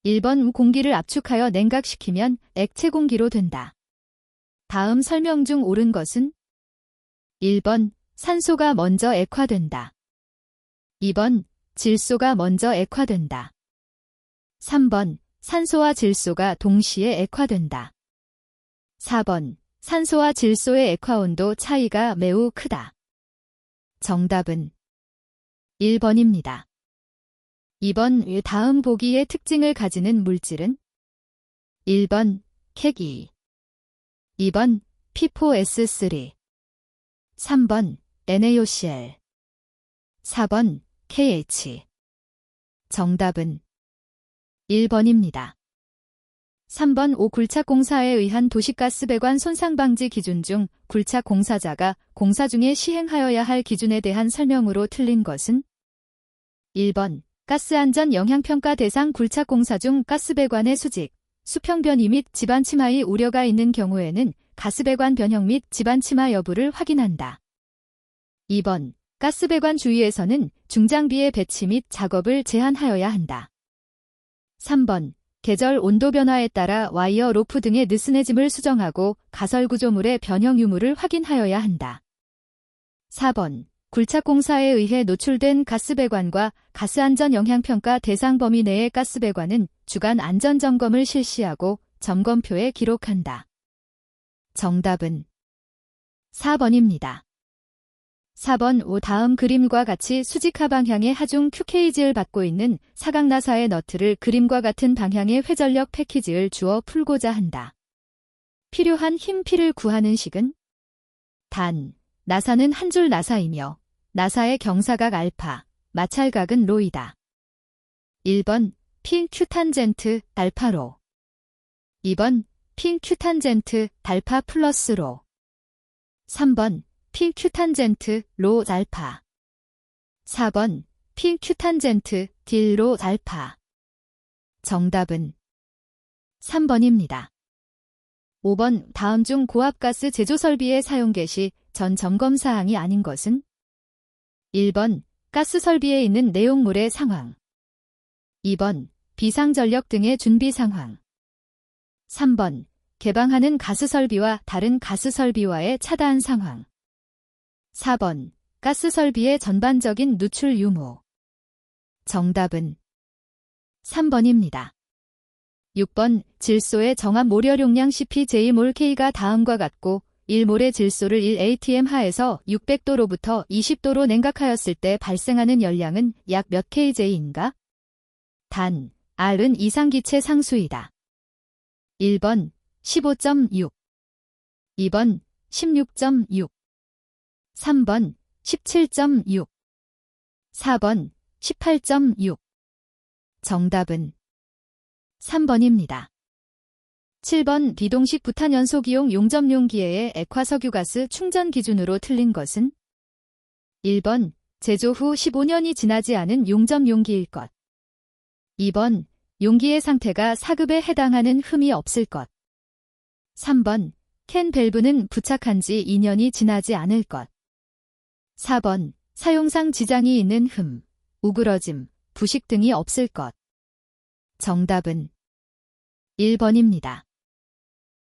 1번 공기를 압축하여 냉각시키면 액체 공기로 된다. 다음 설명 중 옳은 것은? 1번 산소가 먼저 액화된다. 2번 질소가 먼저 액화된다. 3번 산소와 질소가 동시에 액화된다. 4번 산소와 질소의 액화온도 차이가 매우 크다. 정답은 1번입니다. 2번 다음 보기의 특징을 가지는 물질은? 1번 캐기, 2번 P4S3, 3번 NaOCl, 4번 KH. 정답은 1번입니다. 3번 굴착공사에 의한 도시가스 배관 손상 방지 기준 중 굴착 공사자가 공사 중에 시행하여야 할 기준에 대한 설명으로 틀린 것은? 1번 가스안전 영향평가 대상 굴착 공사 중 가스 배관의 수직, 수평 변이 및 지반 침하의 우려가 있는 경우에는 가스 배관 변형 및 지반 침하 여부를 확인한다. 2번 가스 배관 주위에서는 중장비의 배치 및 작업을 제한하여야 한다. 3번 계절 온도 변화에 따라 와이어 로프 등의 느슨해짐을 수정하고 가설 구조물의 변형 유무를 확인하여야 한다. 4번 굴착공사에 의해 노출된 가스배관과 가스안전영향평가 대상 범위 내의 가스배관은 주간 안전점검을 실시하고 점검표에 기록한다. 정답은 4번입니다. 4번 다음 그림과 같이 수직하 방향의 하중 큐케이지를 받고 있는 사각나사의 너트를 그림과 같은 방향의 회전력 패키지를 주어 풀고자 한다. 필요한 힘 P를 구하는 식은? 단, 나사는 한 줄 나사이며 나사의 경사각 알파, 마찰각은 로이다. 1번 P 큐탄젠트 알파로, 2번 P 큐탄젠트 알파 플러스 로, 3번 P 큐탄젠트 로 알파, 4번 P 큐탄젠트 딜 로 알파. 정답은 3번입니다. 5번 다음 중 고압가스 제조 설비의 사용 개시 전 점검 사항이 아닌 것은? 1번 가스 설비에 있는 내용물의 상황, 2번 비상전력 등의 준비 상황, 3번 개방하는 가스 설비와 다른 가스 설비와의 차단 상황, 4번 가스 설비의 전반적인 누출 유무. 정답은 3번입니다. 6번 질소의 정합 모려용량 CpJ-몰K가 다음과 같고 1몰의 질소를 1atm 하에서 600도로부터 20도로 냉각하였을 때 발생하는 열량은 약 몇 kJ인가? 단, R은 이상기체 상수이다. 1번 15.6, 2번 16.6, 3번 17.6, 4번 18.6. 정답은 3번입니다. 7번 비동식 부탄연소기용 용접용기의 액화석유가스 충전 기준으로 틀린 것은? 1번 제조 후 15년이 지나지 않은 용접용기일 것, 2번 용기의 상태가 4급에 해당하는 흠이 없을 것, 3번 캔 밸브는 부착한 지 2년이 지나지 않을 것, 4번 사용상 지장이 있는 흠, 우그러짐, 부식 등이 없을 것. 정답은 1번입니다.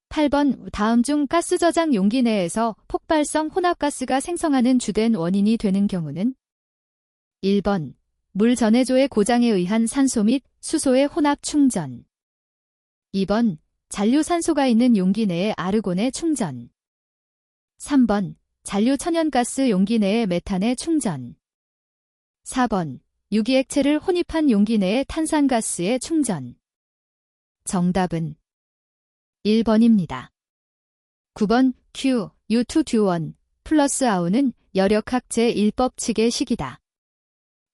8번 다음 중 가스 저장 용기 내에서 폭발성 혼합가스가 생성하는 주된 원인이 되는 경우는? 1번 물 전해조의 고장에 의한 산소 및 수소의 혼합 충전, 2번 잔류산소가 있는 용기 내의 아르곤의 충전, 3번 잔류 천연가스 용기 내의 메탄의 충전, 4번 유기액체를 혼입한 용기 내의 탄산가스의 충전. 정답은 1번입니다. 9번 Q, U2 듀원, 플러스 아우는 열역학 제1법칙의 식이다.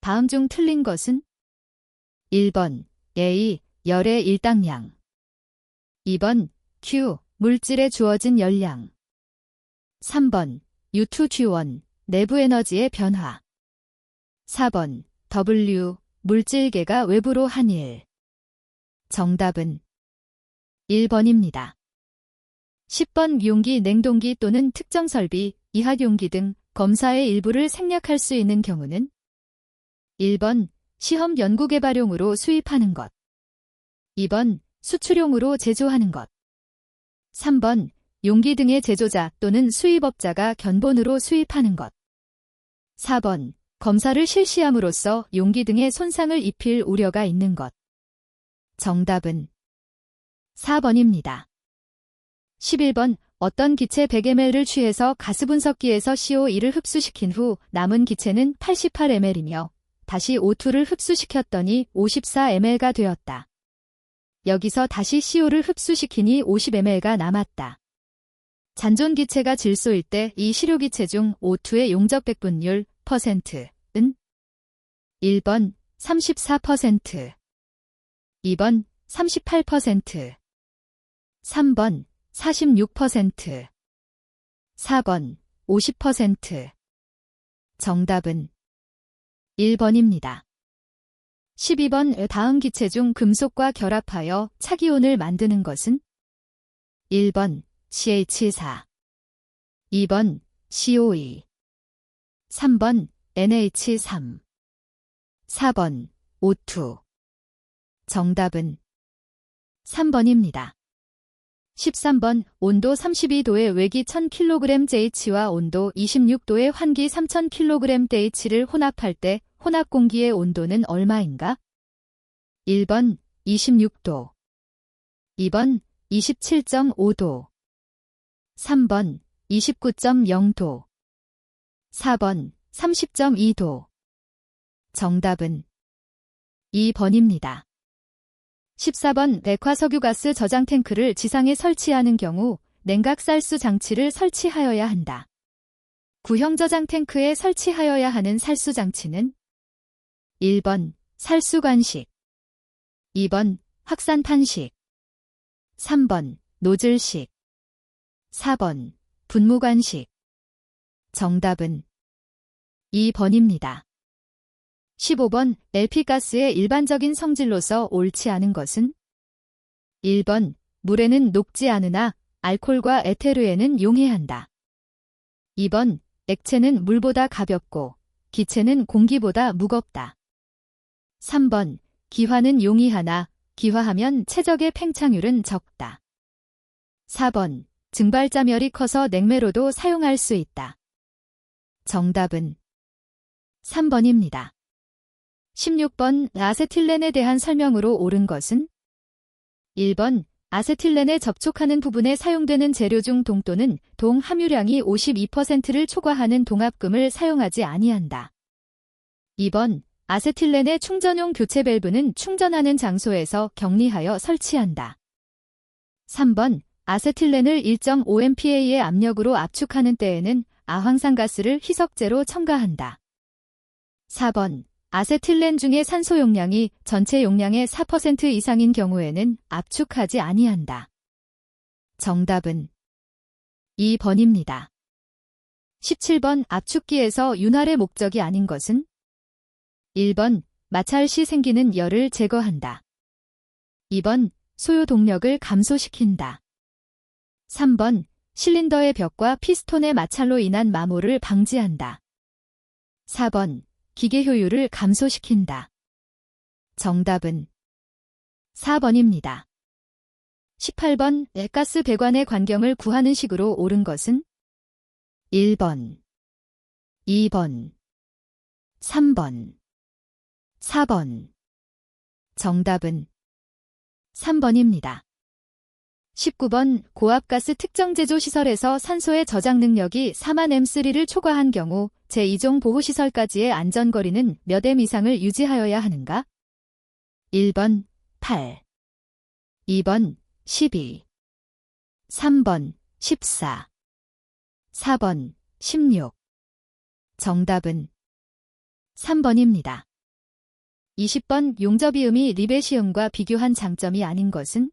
다음 중 틀린 것은? 1번 A, 열의 일당량, 2번 Q, 물질에 주어진 열량, 3번 U2 듀원, 내부 에너지의 변화, 4번 W, 물질계가 외부로 한 일. 정답은 1번입니다. 10번 용기, 냉동기 또는 특정 설비, 이하용기 등 검사의 일부를 생략할 수 있는 경우는? 1번 시험 연구개발용으로 수입하는 것, 2번 수출용으로 제조하는 것. 3번 용기 등의 제조자 또는 수입업자가 견본으로 수입하는 것. 4번 검사를 실시함으로써 용기 등의 손상을 입힐 우려가 있는 것. 정답은 4번입니다. 11번 어떤 기체 100ml를 취해서 가스분석기에서 CO2를 흡수시킨 후 남은 기체는 88ml이며 다시 O2를 흡수시켰더니 54ml가 되었다. 여기서 다시 CO를 흡수시키니 50ml가 남았다. 잔존 기체가 질소일 때 이 시료기체 중 O2의 용적 백분율 %은 1번 34%, 2번 38%, 3번 46%, 4번 50%. 정답은 1번입니다. 12번 다음 기체 중 금속과 결합하여 차기온을 만드는 것은 1번 CH4, 2번 CO2, 3번 NH3, 4번 O2. 정답은 3번입니다. 13번 온도 32도의 외기 1000kgJH와 온도 26도의 환기 3000kgJH를 혼합할 때 혼합 공기의 온도는 얼마인가? 1번 26도, 2번 27.5도, 3번 29.0도, 4번 30.2도. 정답은 2번입니다. 14번 액화석유가스 저장 탱크를 지상에 설치하는 경우 냉각쌀수 장치를 설치하여야 한다. 구형 저장 탱크에 설치하여야 하는 살수 장치는 1번 살수관식, 2번 확산판식, 3번 노즐식, 4번 분무관식. 정답은 2번입니다. 15번 LP가스의 일반적인 성질로서 옳지 않은 것은 1번 물에는 녹지 않으나 알코올과 에테르에는 용해한다. 2번 액체는 물보다 가볍고 기체는 공기보다 무겁다. 3번 기화는 용이하나 기화하면 최적의 팽창률은 적다. 4번 증발자멸이 커서 냉매로도 사용할 수 있다. 정답은 3번입니다. 16번 아세틸렌에 대한 설명으로 옳은 것은 1번 아세틸렌에 접촉하는 부분에 사용되는 재료 중 동토는 동 함유량이 52%를 초과하는 동합금을 사용하지 아니한다. 2번 아세틸렌의 충전용 교체 밸브는 충전하는 장소에서 격리하여 설치한다. 3번 아세틸렌을 1.5MPa의 압력으로 압축하는 때에는 아황산가스를 희석제로 첨가한다. 4번 아세틸렌 중의 산소 용량이 전체 용량의 4% 이상인 경우에는 압축하지 아니한다. 정답은 2번입니다. 17번 압축기에서 윤활의 목적이 아닌 것은 1번 마찰 시 생기는 열을 제거한다. 2번 소요 동력을 감소시킨다. 3번 실린더의 벽과 피스톤의 마찰로 인한 마모를 방지한다. 4번 기계 효율을 감소시킨다. 정답은 4번입니다. 18번 액가스 배관의 관경을 구하는 식으로 옳은 것은 1번, 2번, 3번, 4번. 정답은 3번입니다. 19번 고압가스 특정 제조 시설에서 산소의 저장 능력이 4만 M3를 초과한 경우 제2종 보호시설까지의 안전거리는 몇 M 이상을 유지하여야 하는가? 1번 8, 2번 12, 3번 14, 4번 16. 정답은 3번입니다. 20번 용접이음이 리베시움과 비교한 장점이 아닌 것은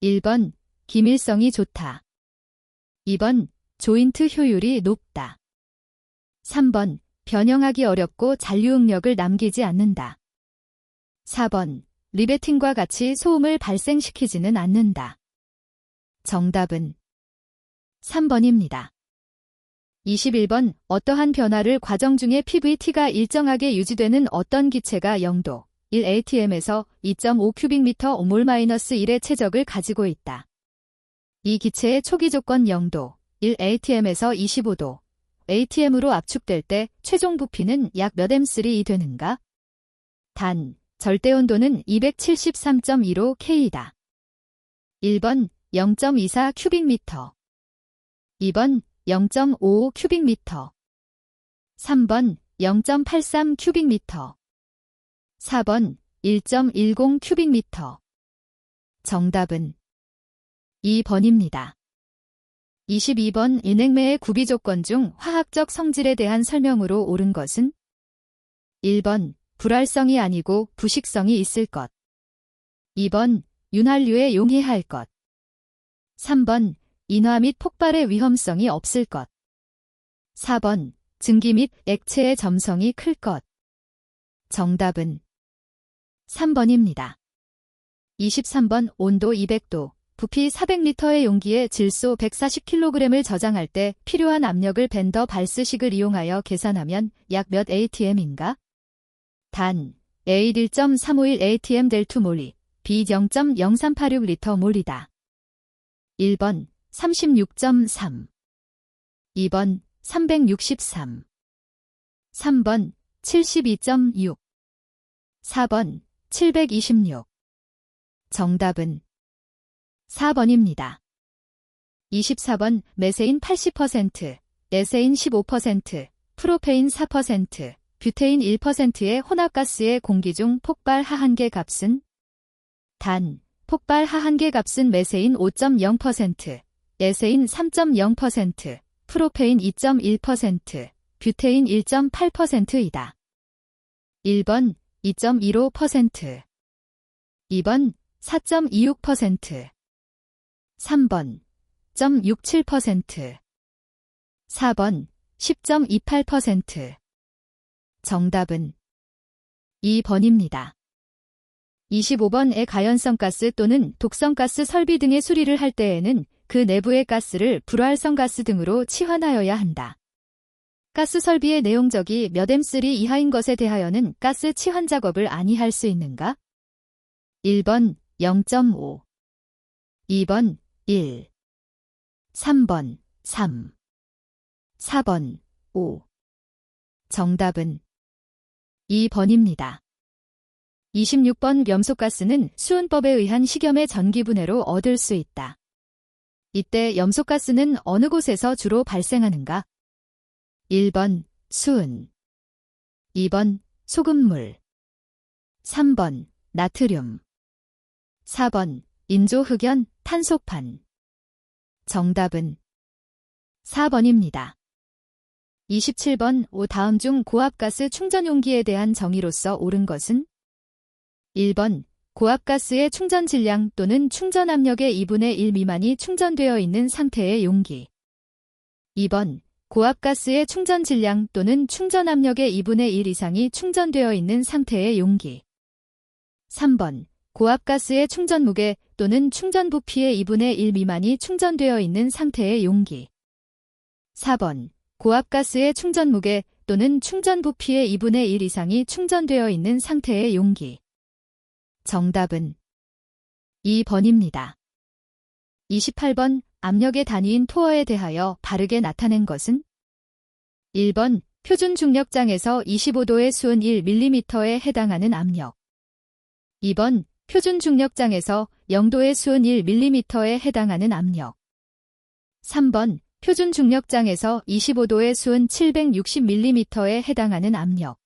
1번 기밀성이 좋다. 2번 조인트 효율이 높다. 3번 변형하기 어렵고 잔류응력을 남기지 않는다. 4번 리베팅과 같이 소음을 발생시키지는 않는다. 정답은 3번입니다. 21번 어떠한 변화를 과정 중에 PVT가 일정하게 유지되는 어떤 기체가 0도, 1atm에서 2.5 큐빅미터 mol-1의 최적을 가지고 있다. 이 기체의 초기 조건 0도, 1atm에서 25도, atm으로 압축될 때 최종 부피는 약 몇 m3 되는가? 단, 절대 온도는 273.15 K이다. 1번 0.24 큐빅미터, 2번 0.55 큐빅미터, 3번 0.83 큐빅미터, 4번 1.10 큐빅미터. 정답은 2번입니다. 22번 인행매의 구비 조건 중 화학적 성질에 대한 설명으로 옳은 것은? 1번 불활성이 아니고 부식성이 있을 것. 2번 윤활유에 용해할 것. 3번 인화 및 폭발의 위험성이 없을 것. 4번 증기 및 액체의 점성이 클 것. 정답은 3번입니다. 23번 온도 200도, 부피 400리터의 용기에 질소 140kg을 저장할 때 필요한 압력을 밴더 발스식을 이용하여 계산하면 약 몇 atm인가? 단, A 1.351 atm 델투 몰이, B 0.0386리터 몰이다. 1번 36.3, 2번 363, 3번 72.6, 4번 726. 정답은 4번입니다. 24번 메세인 80%, 에세인 15%, 프로페인 4%, 뷰테인 1%의 혼합가스의 공기 중 폭발 하한계 값은? 단, 폭발 하한계 값은 메세인 5.0%, 에세인 3.0%, 프로페인 2.1%, 뷰테인 1.8%이다. 1번 2.15%, 2번 4.26%, 3번 0.67%, 4번 10.28%. 정답은 2번입니다. 25번의 가연성 가스 또는 독성 가스 설비 등의 수리를 할 때에는 그 내부의 가스를 불활성 가스 등으로 치환하여야 한다. 가스 설비의 내용적이 몇 m3 이하인 것에 대하여는 가스 치환 작업을 아니할 수 있는가? 1번 0.5, 2번 1, 3번 3, 4번 5. 정답은 2번입니다. 26번 염소가스는 수은법에 의한 식염의 전기분해로 얻을 수 있다. 이때 염소가스는 어느 곳에서 주로 발생하는가? 1번 수은, 2번 소금물, 3번 나트륨, 4번 인조흑연, 탄소판. 정답은 4번입니다. 27번 다음 중 고압가스 충전용기에 대한 정의로서 옳은 것은? 1번 고압가스의 충전 질량 또는 충전 압력의 2분의 1 미만이 충전되어 있는 상태의 용기. 2번 고압가스의 충전 질량 또는 충전 압력의 2분의 1 이상이 충전되어 있는 상태의 용기. 3번 고압가스의 충전 무게 또는 충전 부피의 2분의 1 미만이 충전되어 있는 상태의 용기. 4번 고압가스의 충전 무게 또는 충전 부피의 2분의 1 이상이 충전되어 있는 상태의 용기. 정답은 2번입니다. 28번 압력의 단위인 토어에 대하여 바르게 나타낸 것은? 1번 표준 중력장에서 25도의 수은 1mm에 해당하는 압력. 2번 표준 중력장에서 0도의 수은 1mm에 해당하는 압력. 3번 표준 중력장에서 25도의 수은 760mm에 해당하는 압력.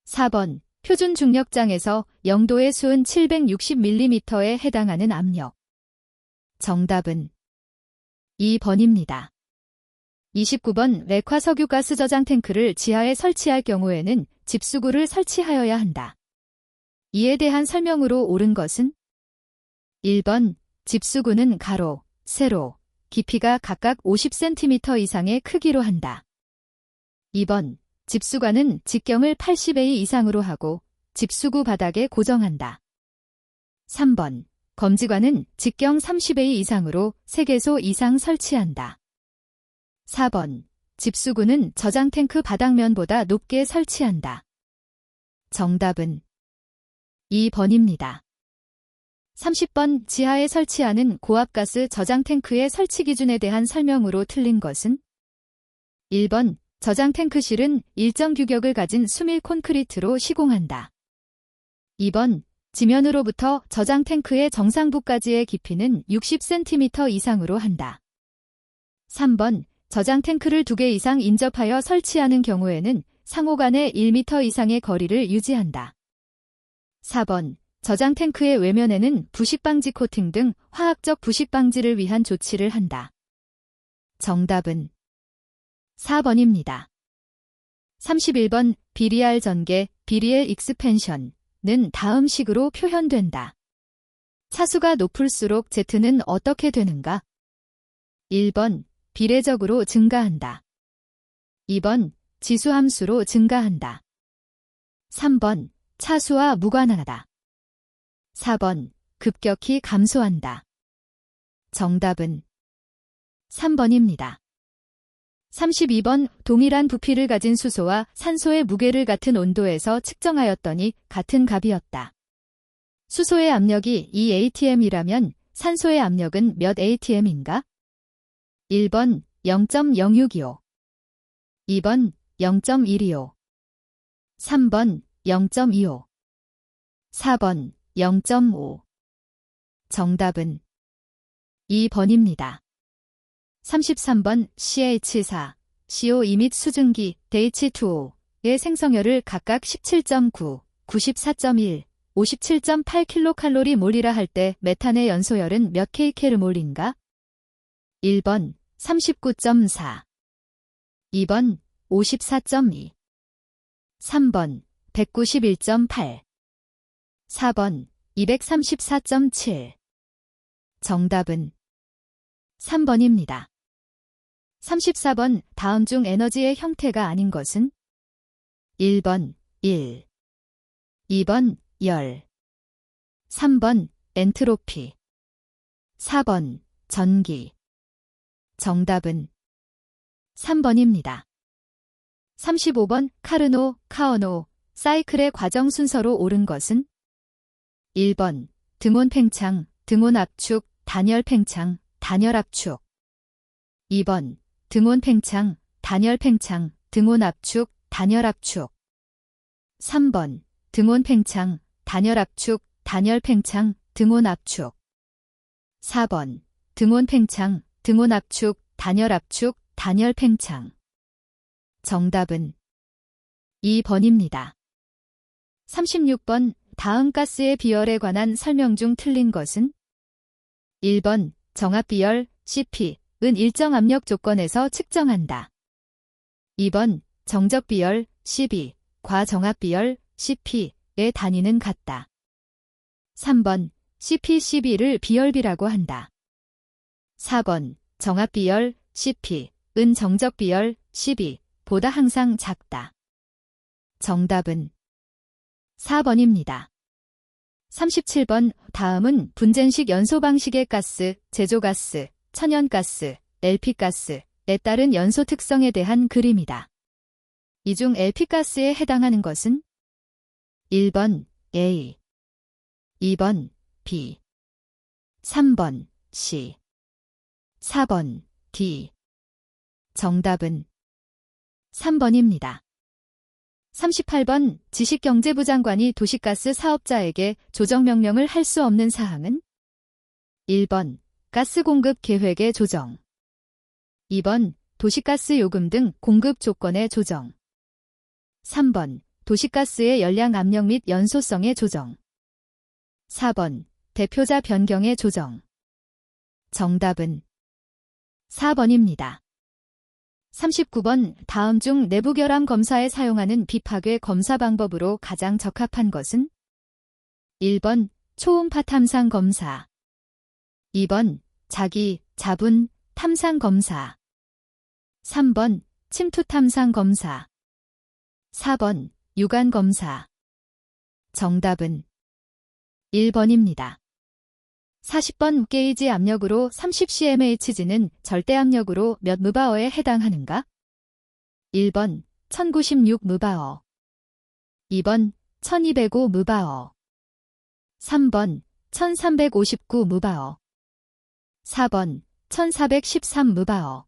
4번 표준 중력장에서 0도의 수은 760mm에 해당하는 압력. 정답은 2번입니다. 29번 액화석유가스 저장 탱크를 지하에 설치할 경우에는 집수구를 설치하여야 한다. 이에 대한 설명으로 옳은 것은? 1번 집수구는 가로, 세로, 깊이가 각각 50cm 이상의 크기로 한다. 2번 집수관은 직경을 80A 이상으로 하고 집수구 바닥에 고정한다. 3번 검지관은 직경 30A 이상으로 3개소 이상 설치한다. 4번 집수구는 저장 탱크 바닥면보다 높게 설치한다. 정답은 2번입니다. 30번 지하에 설치하는 고압가스 저장 탱크의 설치 기준에 대한 설명으로 틀린 것은? 1번 저장 탱크실은 일정 규격을 가진 수밀 콘크리트로 시공한다. 2번 지면으로부터 저장 탱크의 정상부까지의 깊이는 60cm 이상으로 한다. 3번 저장 탱크를 2개 이상 인접하여 설치하는 경우에는 상호 간의 1m 이상의 거리를 유지한다. 4번 저장 탱크의 외면에는 부식방지 코팅 등 화학적 부식방지를 위한 조치를 한다. 정답은 4번입니다. 31번 비리알 전개, 비리엘 익스펜션은 다음 식으로 표현된다. 차수가 높을수록 Z는 어떻게 되는가? 1번 비례적으로 증가한다. 2번 지수함수로 증가한다. 3번 차수와 무관하다. 4번 급격히 감소한다. 정답은 3번입니다. 32번 동일한 부피를 가진 수소와 산소의 무게를 같은 온도에서 측정하였더니 같은 값이었다. 수소의 압력이 2atm이라면 산소의 압력은 몇 atm인가? 1번 0.065, 2번 0.125, 3번 0.25, 4번 0.5. 정답은 2번입니다. 33번 CH4, CO2 및 수증기, H2O의 생성열을 각각 17.9, 94.1, 57.8kcal 몰이라 할 때 메탄의 연소열은 몇 kcal/몰인가? 1번 39.4, 2번 54.2, 3번 191.8, 4번 234.7. 정답은 3번입니다. 34번 다음 중 에너지의 형태가 아닌 것은? 1번 1, 2번 열, 3번 엔트로피, 4번 전기. 정답은 3번입니다. 35번 카르노, 카어노, 사이클의 과정 순서로 옳은 것은? 1번 등온 팽창, 등온 압축, 단열 팽창, 단열 압축. 2번 등온 팽창, 단열 팽창, 등온 압축, 단열 압축. 3번 등온 팽창, 단열 압축, 단열 팽창, 등온 압축. 4번 등온 팽창, 등온 압축, 단열 압축, 단열 팽창. 정답은 2번입니다. 36번 다음 가스의 비열에 관한 설명 중 틀린 것은? 1번 정압비열 CP은 일정 압력 조건에서 측정한다. 2번 정적비열 CB, 과정압비열 CP의 단위는 같다. 3번 CP/CB를 비열비라고 한다. 4번 정압비열 CP은 정적비열 CB보다 항상 작다. 정답은 4번입니다. 37번 다음은 분쟁식 연소 방식의 가스, 제조가스, 천연가스, LP가스에 따른 연소 특성에 대한 그림이다. 이 중 LP가스에 해당하는 것은? 1번 A, 2번 B, 3번 C, 4번 D. 정답은 3번입니다. 38번 지식경제부 장관이 도시가스 사업자에게 조정명령을 할 수 없는 사항은? 1번 가스 공급 계획의 조정, 2번 도시가스 요금 등 공급 조건의 조정, 3번 도시가스의 열량 압력 및 연소성의 조정, 4번 대표자 변경의 조정. 정답은 4번입니다. 39번 다음 중 내부 결함 검사에 사용하는 비파괴 검사 방법으로 가장 적합한 것은? 1번 초음파 탐상 검사, 2번 자기, 자분, 탐상 검사, 3번 침투 탐상 검사, 4번 유관 검사. 정답은 1번입니다. 40번 게이지 압력으로 30cmHg는 절대 압력으로 몇 무바어에 해당하는가? 1번 1096 무바어, 2번 1205 무바어, 3번 1359 무바어 4번 1413 무바어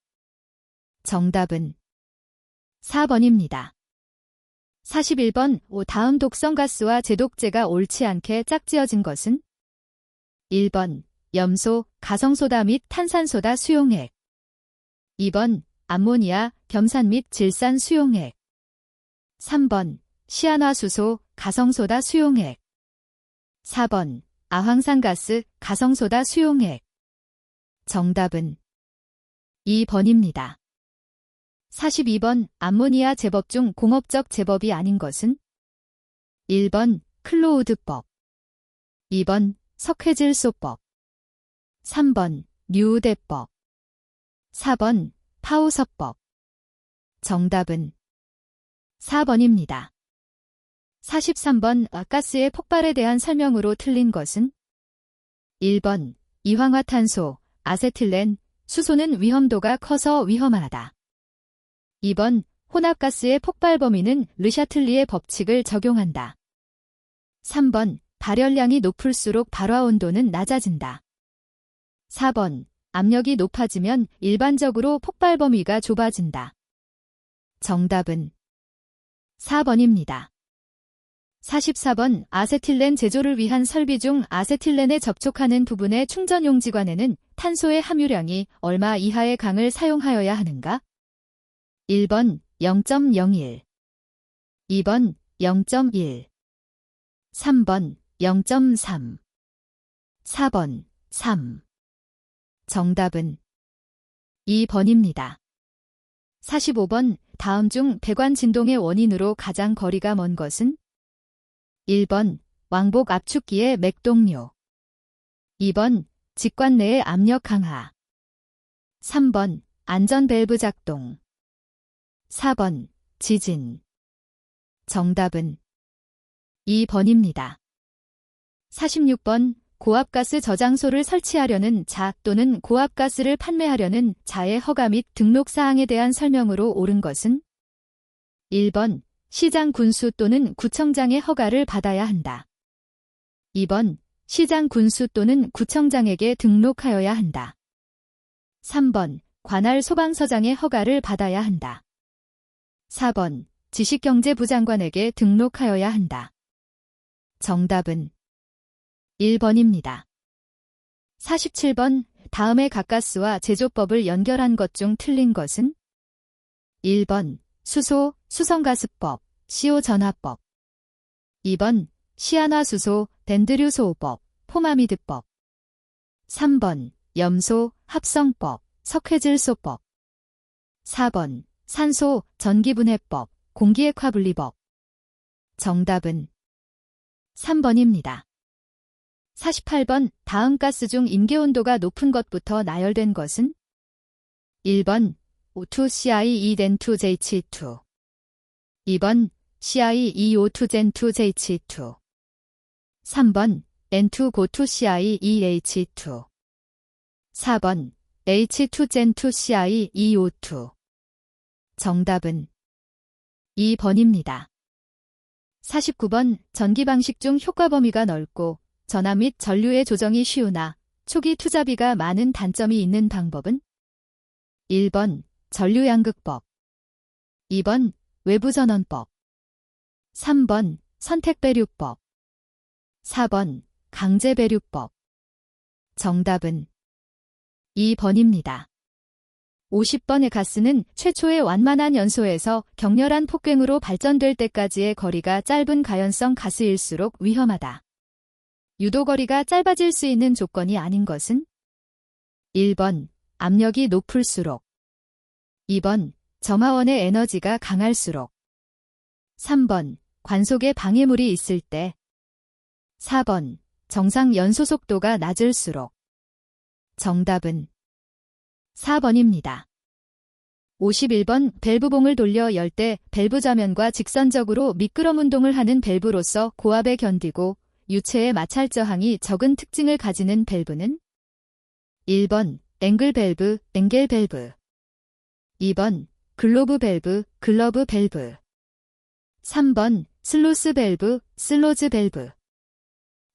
정답은 4번입니다. 41번 다음 독성가스와 제독제가 옳지 않게 짝지어진 것은 1번 염소, 가성소다 및 탄산소다 수용액 2번 암모니아, 겸산 및 질산 수용액 3번 시아나수소, 가성소다 수용액 4번 아황산가스, 가성소다 수용액 정답은 2번입니다. 42번 암모니아 제법 중 공업적 제법이 아닌 것은 1번 클로우드법 2번 석회질소법 3번 류우대법 4번 파우서법 정답은 4번입니다. 43번 가스의 폭발에 대한 설명으로 틀린 것은 1번 이황화탄소, 아세틸렌, 수소는 위험도가 커서 위험하다. 2번 혼합가스의 폭발 범위는 르샤틀리의 법칙을 적용한다. 3번 발열량이 높을수록 발화 온도는 낮아진다. 4번 압력이 높아지면 일반적으로 폭발 범위가 좁아진다. 정답은 4번입니다. 44번 아세틸렌 제조를 위한 설비 중 아세틸렌에 접촉하는 부분의 충전용지관에는 탄소의 함유량이 얼마 이하의 강을 사용하여야 하는가? 1번 0.01 2번 0.1 3번 0.3 4번 3 정답은 2번입니다. 45번 다음 중 배관 진동의 원인으로 가장 거리가 먼 것은 1번 왕복 압축기의 맥동료 2번 직관 내의 압력 강화 3번 안전 밸브 작동 4번 지진 정답은 2번입니다. 46번 고압가스 저장소를 설치하려는 자 또는 고압가스를 판매하려는 자의 허가 및 등록사항에 대한 설명으로 옳은 것은 1번 시장 군수 또는 구청장의 허가를 받아야 한다. 2번 시장 군수 또는 구청장에게 등록하여야 한다. 3번 관할 소방서장의 허가를 받아야 한다. 4번 지식경제부 장관에게 등록하여야 한다. 정답은 1번입니다. 47번 다음의 가가스와 제조법을 연결한 것 중 틀린 것은 1번 수소, 수성가스법, 시오전화법 2번 시아나수소, 덴드류소호법, 포마미드법 3번 염소, 합성법, 석회질소법 4번 산소, 전기분해법, 공기액화분리법 정답은 3번입니다. 48번 다음 가스 중 임계온도가 높은 것부터 나열된 것은 1번 O2CI2N2JH2 2번 CI2O2Gen2JH2 3번 N2Go2CI2H2 4번 H2Gen2CI2O2 정답은 2번입니다. 49번 전기 방식 중 효과 범위가 넓고 전압 및 전류의 조정이 쉬우나 초기 투자비가 많은 단점이 있는 방법은 1번 전류양극법 2번 외부전원법 3번 선택배류법 4번 강제배류법 정답은 2번입니다. 50번의 가스는 최초의 완만한 연소에서 격렬한 폭갱으로 발전될 때까지의 거리가 짧은 가연성 가스일수록 위험하다. 유도거리가 짧아질 수 있는 조건이 아닌 것은 1번 압력이 높을수록 2번 점화원의 에너지가 강할수록 3번 관속에 방해물이 있을 때 4번 정상 연소 속도가 낮을수록 정답은 4번입니다. 51번 밸브봉을 돌려 열 때 밸브 좌면과 직선적으로 미끄럼 운동을 하는 밸브로서 고압에 견디고 유체의 마찰 저항이 적은 특징을 가지는 밸브는 1번 앵글 밸브, 앵겔 밸브 2번 글로브 밸브, 글러브 밸브 3번 슬로스 밸브, 슬로즈 밸브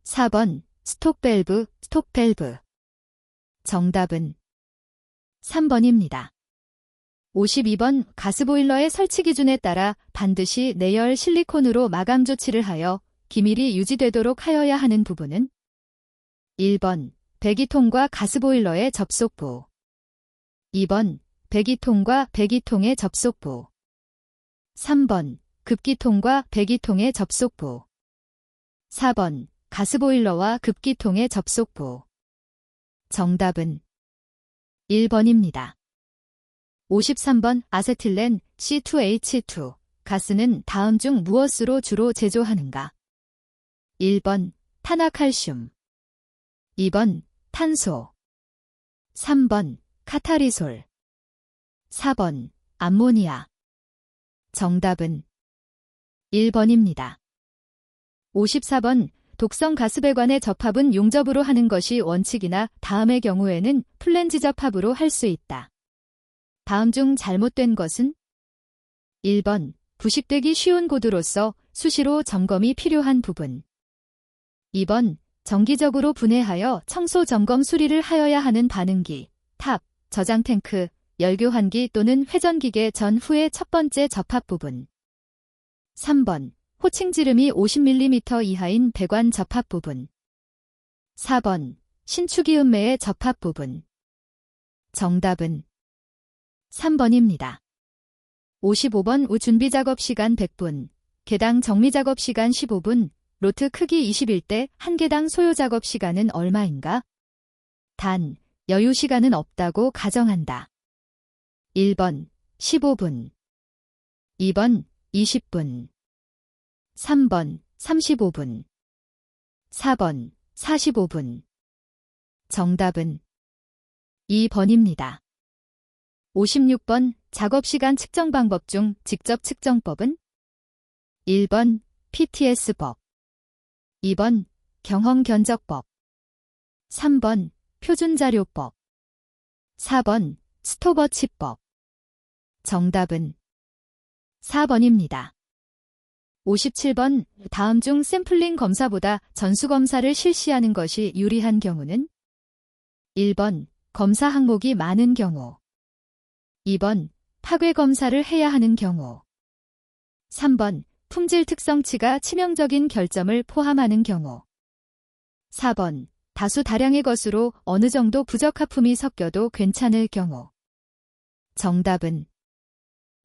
4번 스톡밸브, 스톡밸브. 정답은 3번입니다. 52번 가스보일러의 설치 기준에 따라 반드시 내열 실리콘으로 마감 조치를 하여 기밀이 유지되도록 하여야 하는 부분은 1번 배기통과 가스보일러의 접속부, 2번 배기통과 배기통의 접속부, 3번 급기통과 배기통의 접속부, 4번 가스보일러와 급기통의 접속부. 정답은 1번입니다. 53번 아세틸렌 C2H2 가스는 다음 중 무엇으로 주로 제조하는가? 1번 탄화칼슘, 2번 탄소, 3번 카타리솔, 4번 암모니아. 정답은 1번입니다. 54번 독성 가스배관의 접합은 용접으로 하는 것이 원칙이나 다음의 경우에는 플랜지 접합으로 할 수 있다. 다음 중 잘못된 것은 1번 부식되기 쉬운 고드로서 수시로 점검이 필요한 부분, 2번 정기적으로 분해하여 청소 점검 수리를 하여야 하는 반응기, 탑, 저장 탱크, 열교환기 또는 회전기계 전후의 첫 번째 접합 부분, 3번 호칭 지름이 50mm 이하인 배관 접합 부분, 4번 신축이 음매의 접합 부분. 정답은 3번입니다. 55번 우 준비 작업 시간 100분, 개당 정리 작업 시간 15분, 로트 크기 21대 한 개당 소요 작업 시간은 얼마인가? 단, 여유 시간은 없다고 가정한다. 1번 15분, 2번 20분, 3번 35분, 4번 45분. 정답은 2번입니다. 56번 작업시간 측정 방법 중 직접 측정법은 1번 PTS법, 2번 경험견적법, 3번 표준자료법, 4번 스톱워치법. 정답은 4번입니다. 57번 다음 중 샘플링 검사보다 전수검사를 실시하는 것이 유리한 경우는 1번 검사 항목이 많은 경우, 2번 파괴 검사를 해야 하는 경우, 3번 품질 특성치가 치명적인 결점을 포함하는 경우, 4번 다수 다량의 것으로 어느 정도 부적합품이 섞여도 괜찮을 경우. 정답은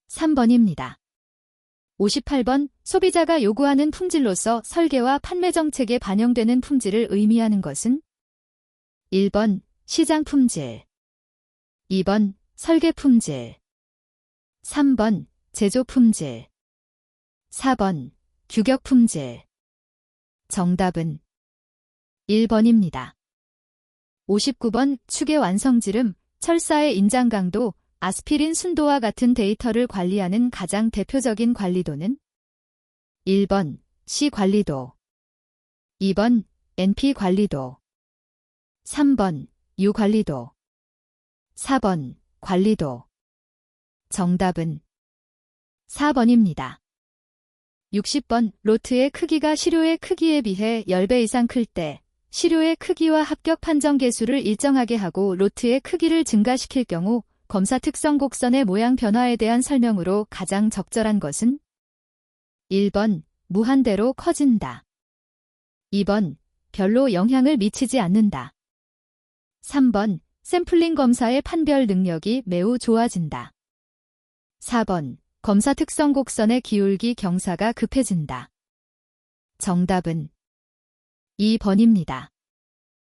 3번입니다. 58번 소비자가 요구하는 품질로서 설계와 판매 정책에 반영되는 품질을 의미하는 것은 1번 시장 품질, 2번 설계 품질, 3번 제조 품질, 4번 규격 품질. 정답은 1번입니다. 59번 축의 완성지름, 철사의 인장 강도, 아스피린 순도와 같은 데이터를 관리하는 가장 대표적인 관리도는 1번 C 관리도, 2번 NP 관리도, 3번 U 관리도, 4번 관리도. 정답은 4번입니다. 60번 로트의 크기가 시료의 크기에 비해 10배 이상 클 때 시료의 크기와 합격 판정 개수를 일정하게 하고 로트의 크기를 증가시킬 경우 검사 특성 곡선의 모양 변화에 대한 설명으로 가장 적절한 것은 1번 무한대로 커진다, 2번 별로 영향을 미치지 않는다, 3번 샘플링 검사의 판별 능력이 매우 좋아진다, 4번 검사 특성 곡선의 기울기 경사가 급해진다. 정답은 2번입니다.